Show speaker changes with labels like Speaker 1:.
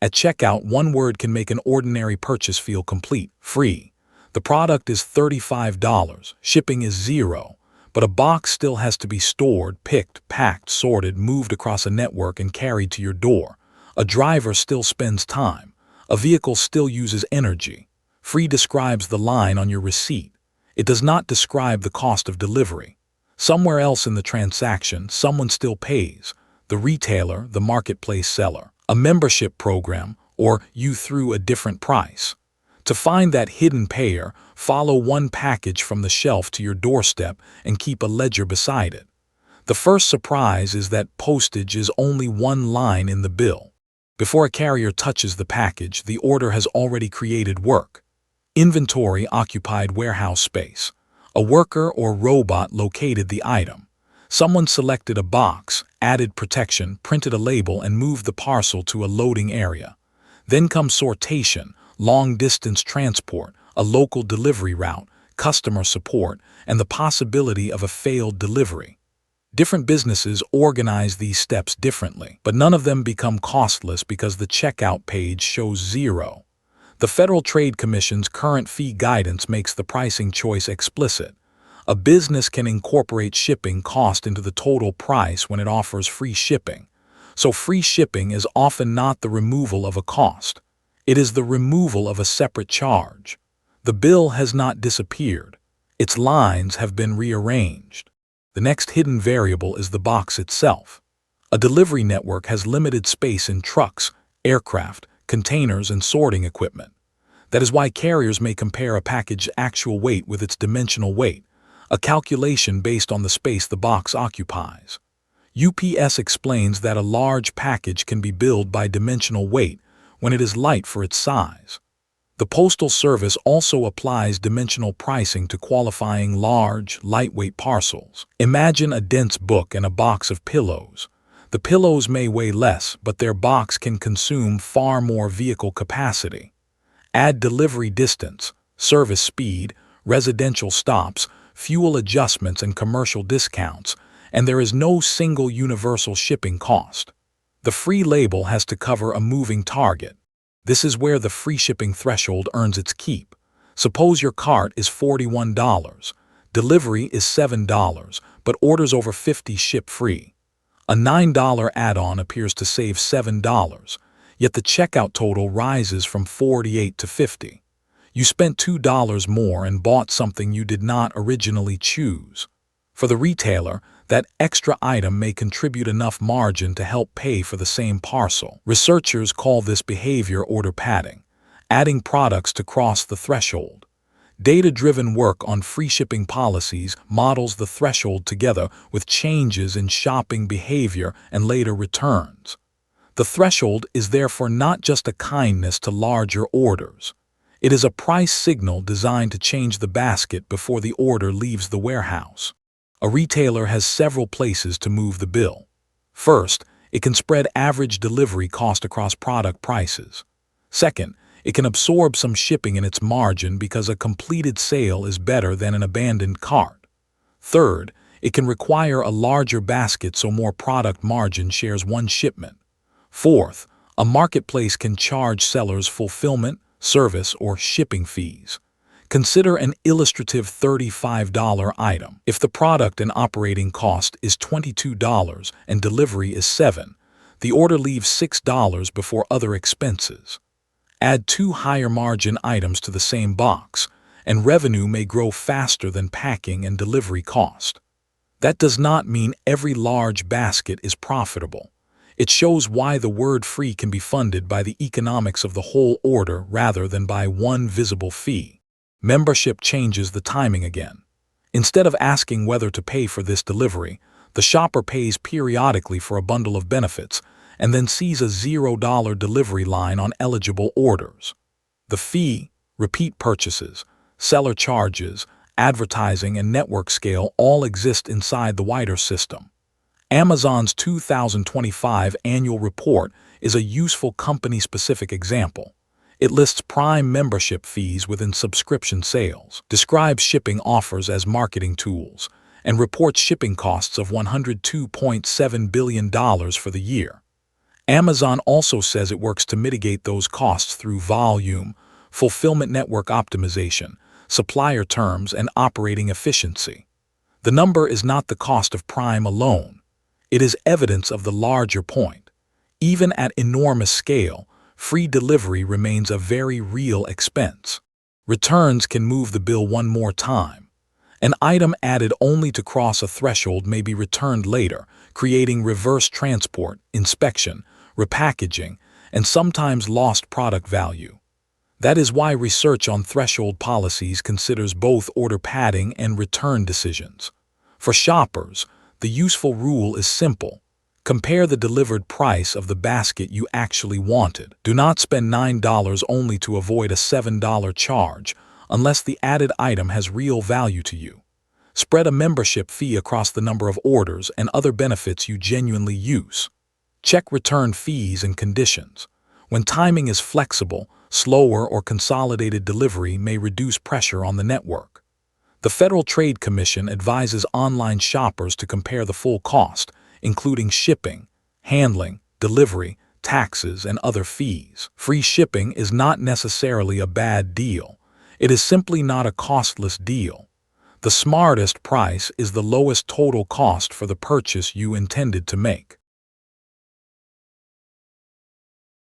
Speaker 1: At checkout, one word can make an ordinary purchase feel complete: free. The product is $35, shipping is $0, but a box still has to be stored, picked, packed, sorted, moved across a network and carried to your door. A driver still spends time. A vehicle still uses energy. Free describes the line on your receipt. It does not describe the cost of delivery. Somewhere else in the transaction, someone still pays: the retailer, the marketplace seller, a membership program, or you through a different price. To find that hidden payer, follow one package from the shelf to your doorstep and keep a ledger beside it. The first surprise is that postage is only one line in the bill. Before a carrier touches the package, the order has already created work. Inventory occupied warehouse space. A worker or robot located the item. Someone selected a box, added protection, printed a label, and moved the parcel to a loading area. Then comes sortation, long-distance transport, a local delivery route, customer support, and the possibility of a failed delivery. Different businesses organize these steps differently, but none of them become costless because the checkout page shows $0. The Federal Trade Commission's current fee guidance makes the pricing choice explicit. A business can incorporate shipping cost into the total price when it offers free shipping. So free shipping is often not the removal of a cost. It is the removal of a separate charge. The bill has not disappeared. Its lines have been rearranged. The next hidden variable is the box itself. A delivery network has limited space in trucks, aircraft, containers, and sorting equipment. That is why carriers may compare a package's actual weight with its dimensional weight, a calculation based on the space the box occupies. UPS explains that a large package can be billed by dimensional weight when it is light for its size. The Postal Service also applies dimensional pricing to qualifying large, lightweight parcels. Imagine a dense book and a box of pillows. The pillows may weigh less, but their box can consume far more vehicle capacity. Add delivery distance, service speed, residential stops, fuel adjustments, and commercial discounts, and there is no single universal shipping cost. The free label has to cover a moving target. This is where the free shipping threshold earns its keep. Suppose your cart is $41. Delivery is $7, but orders over 50 ship free. A $9 add-on appears to save $7, yet the checkout total rises from $48 to $50. You spent $2 more and bought something you did not originally choose. For the retailer, that extra item may contribute enough margin to help pay for the same parcel. Researchers call this behavior order padding, adding products to cross the threshold. Data-driven work on free shipping policies models the threshold together with changes in shopping behavior and later returns. The threshold is therefore not just a kindness to larger orders. It is a price signal designed to change the basket before the order leaves the warehouse. A retailer has several places to move the bill. First, it can spread average delivery cost across product prices. Second, it can absorb some shipping in its margin because a completed sale is better than an abandoned cart. Third, it can require a larger basket so more product margin shares one shipment. Fourth, a marketplace can charge sellers fulfillment, service, or shipping fees. Consider an illustrative $35 item. If the product and operating cost is $22 and delivery is $7, the order leaves $6 before other expenses. Add 2 higher margin items to the same box, and revenue may grow faster than packing and delivery cost. That does not mean every large basket is profitable. It shows why the word free can be funded by the economics of the whole order rather than by one visible fee. Membership changes the timing again. Instead of asking whether to pay for this delivery, the shopper pays periodically for a bundle of benefits and then sees a $0 delivery line on eligible orders. The fee, repeat purchases, seller charges, advertising, and network scale all exist inside the wider system. Amazon's 2025 annual report is a useful company-specific example. It lists Prime membership fees within subscription sales, describes shipping offers as marketing tools, and reports shipping costs of $102.7 billion for the year. Amazon also says it works to mitigate those costs through volume, fulfillment network optimization, supplier terms, and operating efficiency. The number is not the cost of Prime alone. It is evidence of the larger point. Even at enormous scale, free delivery remains a very real expense. Returns can move the bill one more time. An item added only to cross a threshold may be returned later, creating reverse transport, inspection, repackaging, and sometimes lost product value. That is why research on threshold policies considers both order padding and return decisions. For shoppers, the useful rule is simple. Compare the delivered price of the basket you actually wanted. Do not spend $9 only to avoid a $7 charge unless the added item has real value to you. Spread a membership fee across the number of orders and other benefits you genuinely use. Check return fees and conditions. When timing is flexible, slower or consolidated delivery may reduce pressure on the network. The Federal Trade Commission advises online shoppers to compare the full cost, including shipping, handling, delivery, taxes, and other fees. Free shipping is not necessarily a bad deal. It is simply not a costless deal. The smartest price is the lowest total cost for the purchase you intended to make.